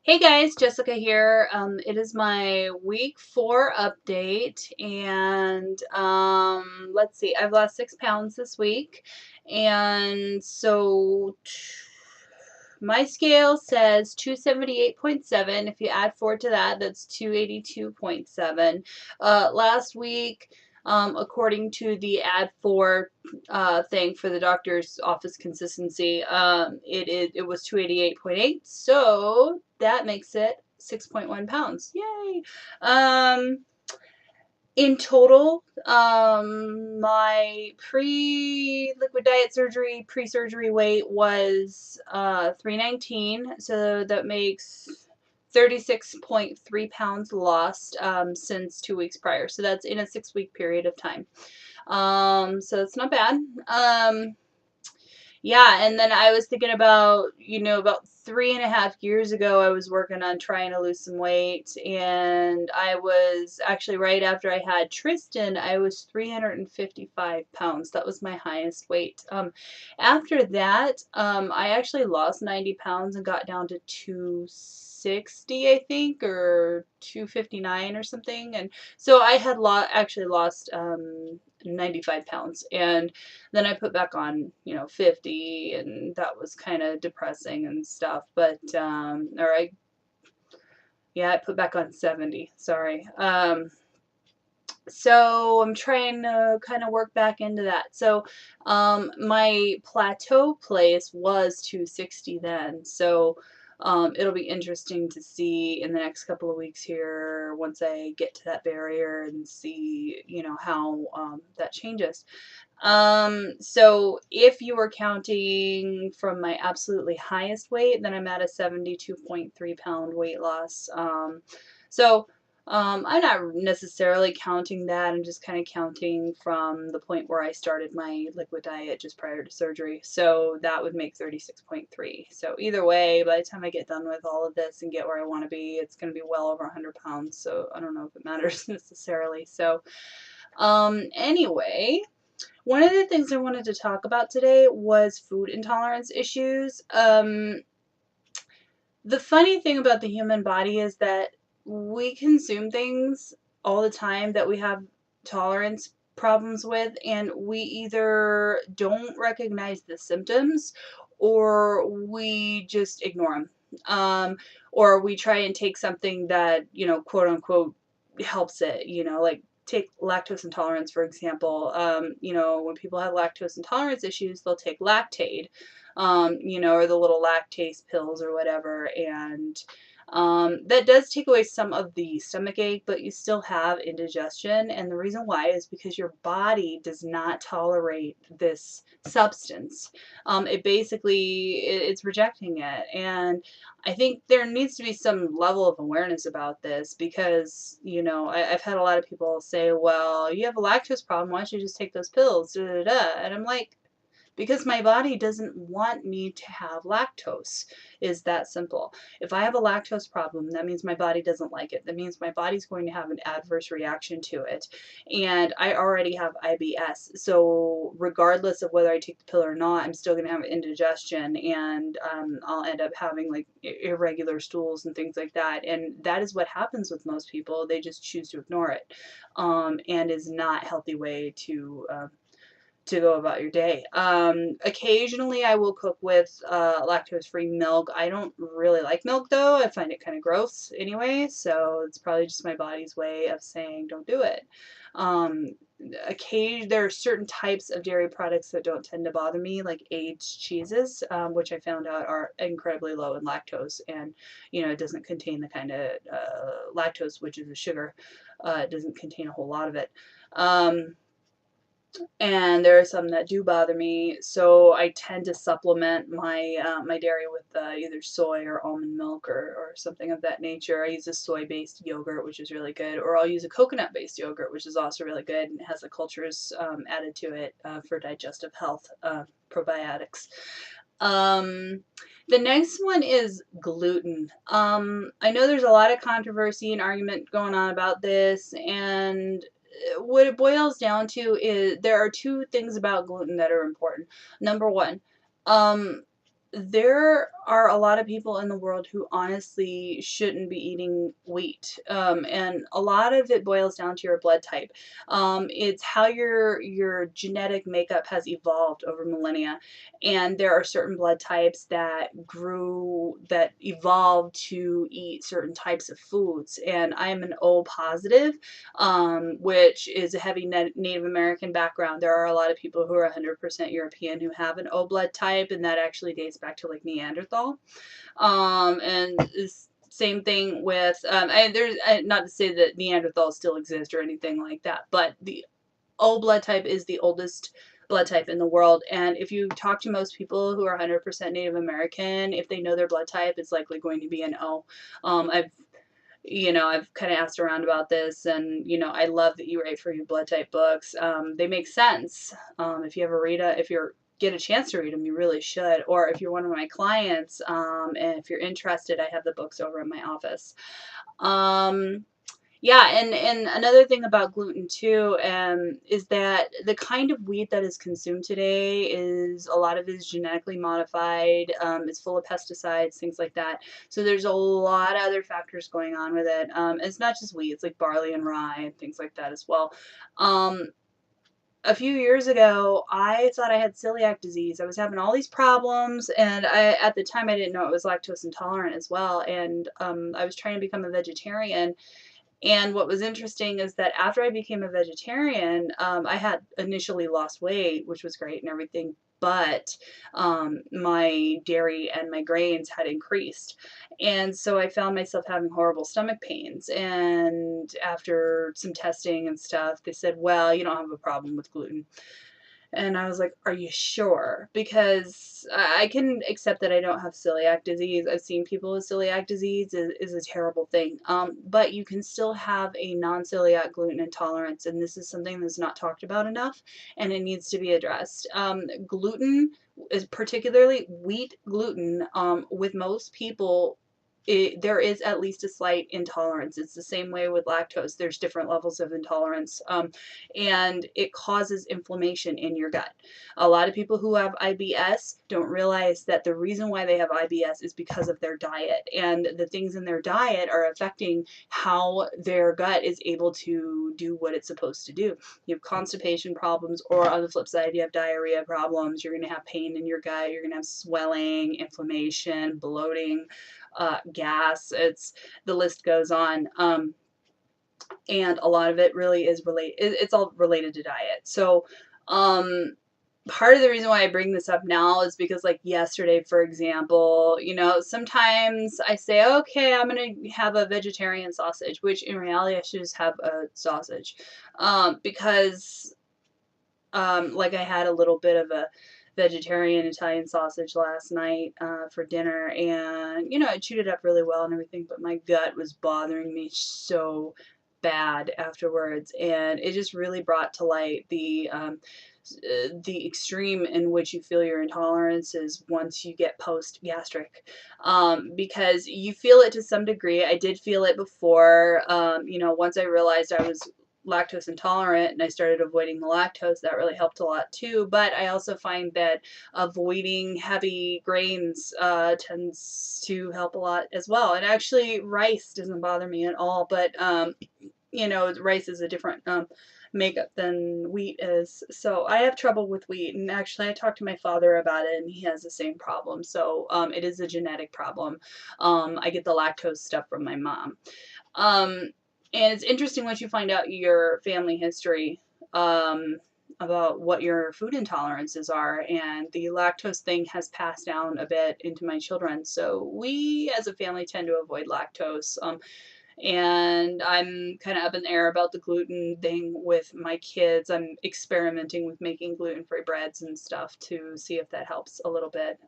Hey guys, Jessica here. It is my week 4 update, and let's see, I've lost 6 pounds this week, and so my scale says 278.7. If you add 4 to that, that's 282.7. Last week, according to the add 4 thing for the doctor's office consistency, it was 288.8, so that makes it 6.1 pounds. Yay! In total, my pre-liquid diet surgery, pre-surgery weight was 319, so that makes 36.3 pounds lost since 2 weeks prior. So that's in a 6-week period of time. So it's not bad. Yeah, and then I was thinking about, about 3.5 years ago, I was working on trying to lose some weight, and I was actually right after I had Tristan, I was 355 pounds. That was my highest weight. After that, I actually lost 90 pounds and got down to 260, I think, or 259 or something. And so I had actually lost 95 pounds. And then I put back on, 50, and that was kind of depressing and stuff. But, I put back on 70. Sorry. So I'm trying to kind of work back into that. So, my plateau place was 260 then. So, it'll be interesting to see in the next couple of weeks here once I get to that barrier and see, how that changes. So if you were counting from my absolutely highest weight, then I'm at a 72.3 pound weight loss. So I'm not necessarily counting that. I'm just kind of counting from the point where I started my liquid diet just prior to surgery. So that would make 36.3. So either way, by the time I get done with all of this and get where I want to be, it's going to be well over 100 pounds. So I don't know if it matters necessarily. So anyway, one of the things I wanted to talk about today was food intolerance issues. The funny thing about the human body is that we consume things all the time that we have tolerance problems with, and we either don't recognize the symptoms or we just ignore them. Or we try and take something that, quote unquote, helps it, like take lactose intolerance, for example. When people have lactose intolerance issues, they'll take Lactaid, or the little lactase pills or whatever. And that does take away some of the stomach ache, but you still have indigestion. And the reason why is because your body does not tolerate this substance. It's rejecting it. And I think there needs to be some level of awareness about this because, I've had a lot of people say, well, you have a lactose problem. Why don't you just take those pills? Da, da, da. And I'm like, because my body doesn't want me to have lactose. Is that simple. If I have a lactose problem, that means my body doesn't like it. That means my body's going to have an adverse reaction to it. And I already have IBS. So regardless of whether I take the pill or not, I'm still going to have indigestion, and I'll end up having like irregular stools and things like that. And that is what happens with most people. They just choose to ignore it, and is not a healthy way to go about your day. Occasionally I will cook with lactose-free milk. I don't really like milk though. I find it kind of gross anyway, so it's probably just my body's way of saying don't do it. There are certain types of dairy products that don't tend to bother me, like aged cheeses, which I found out are incredibly low in lactose, and it doesn't contain the kind of lactose, which is a sugar. It doesn't contain a whole lot of it. And there are some that do bother me, so I tend to supplement my dairy with either soy or almond milk or something of that nature. I use a soy-based yogurt, which is really good, or I'll use a coconut-based yogurt, which is also really good and has the cultures added to it for digestive health, probiotics. The next one is gluten. I know there's a lot of controversy and argument going on about this, and what it boils down to is there are two things about gluten that are important. Number one, there are a lot of people in the world who honestly shouldn't be eating wheat. And a lot of it boils down to your blood type. It's how your genetic makeup has evolved over millennia. And there are certain blood types that evolved to eat certain types of foods. And I'm an O positive, which is a heavy Native American background. There are a lot of people who are 100% European who have an O blood type, and that actually dates back to like Neanderthal. And same thing with, there's not to say that Neanderthals still exist or anything like that, but the O blood type is the oldest blood type in the world. And if you talk to most people who are 100% Native American, if they know their blood type, it's likely going to be an O. I've kind of asked around about this, and I love that you write for your blood type books. They make sense. If you ever if you get a chance to read them, you really should. Or if you're one of my clients, and if you're interested, I have the books over in my office. Yeah, and another thing about gluten too, is that the kind of wheat that is consumed today is a lot of it is genetically modified. It's full of pesticides, things like that. So there's a lot of other factors going on with it. It's not just wheat; it's like barley and rye and things like that as well. A few years ago, I thought I had celiac disease. I was having all these problems, and at the time I didn't know it was lactose intolerant as well. And I was trying to become a vegetarian. And what was interesting is that after I became a vegetarian, I had initially lost weight, which was great and everything, but my dairy and my grains had increased. And so I found myself having horrible stomach pains. And after some testing and stuff, they said, well, you don't have a problem with gluten. And I was like, are you sure? Because I can accept that I don't have celiac disease. I've seen people with celiac disease is a terrible thing. But you can still have a non-celiac gluten intolerance, and this is something that's not talked about enough, and it needs to be addressed. Gluten is particularly wheat gluten, with most people, there is at least a slight intolerance. It's the same way with lactose. There's different levels of intolerance, and it causes inflammation in your gut. A lot of people who have IBS don't realize that the reason why they have IBS is because of their diet, and the things in their diet are affecting how their gut is able to do what it's supposed to do. You have constipation problems, or on the flip side, you have diarrhea problems. You're going to have pain in your gut. You're going to have swelling, inflammation, bloating, gas. The list goes on. And a lot of it really is it's all related to diet. So, part of the reason why I bring this up now is because, like yesterday, for example, sometimes I say, okay, I'm going to have a vegetarian sausage, which in reality I should just have a sausage. Because, like I had a little bit of a vegetarian Italian sausage last night for dinner, and I chewed it up really well and everything, but my gut was bothering me so bad afterwards, and it just really brought to light the extreme in which you feel your intolerances once you get post-gastric, because you feel it to some degree. I did feel it before. Once I realized I was lactose intolerant and I started avoiding the lactose, that really helped a lot too. But I also find that avoiding heavy grains tends to help a lot as well. And actually, rice doesn't bother me at all, but rice is a different makeup than wheat is. So I have trouble with wheat, and actually I talked to my father about it, and he has the same problem. So it is a genetic problem. I get the lactose stuff from my mom. And it's interesting once you find out your family history, about what your food intolerances are, and the lactose thing has passed down a bit into my children. So we as a family tend to avoid lactose. And I'm kind of up in the air about the gluten thing with my kids. I'm experimenting with making gluten-free breads and stuff to see if that helps a little bit.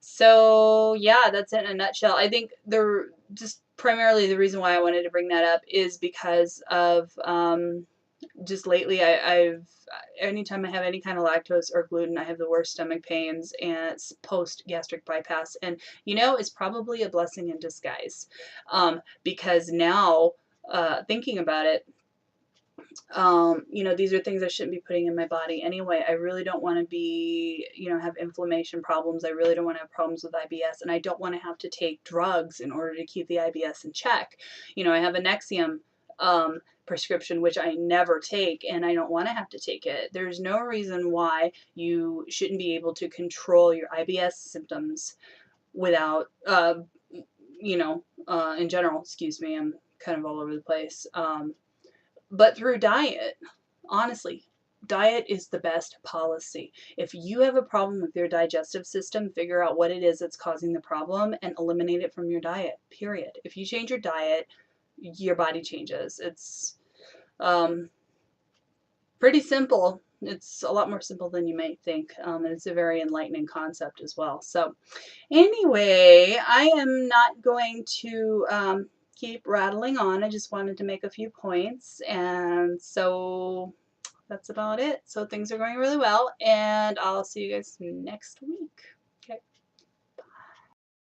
So yeah, that's it in a nutshell. I think just primarily the reason why I wanted to bring that up is because of just lately I've anytime I have any kind of lactose or gluten, I have the worst stomach pains, and it's post gastric bypass. And it's probably a blessing in disguise, because now, thinking about it, You know, these are things I shouldn't be putting in my body anyway. I really don't want to be, you know, have inflammation problems. I really don't want to have problems with IBS, and I don't want to have to take drugs in order to keep the IBS in check. You know, I have a Nexium prescription, which I never take, and I don't want to have to take it. There's no reason why you shouldn't be able to control your IBS symptoms without, you know, in general, excuse me, I'm kind of all over the place. But through diet, honestly, diet is the best policy. If you have a problem with your digestive system, figure out what it is that's causing the problem and eliminate it from your diet, period. If you change your diet, your body changes. It's pretty simple. It's a lot more simple than you might think. And it's a very enlightening concept as well. So anyway, I am not going to keep rattling on. I just wanted to make a few points. And so that's about it. So things are going really well. And I'll see you guys next week.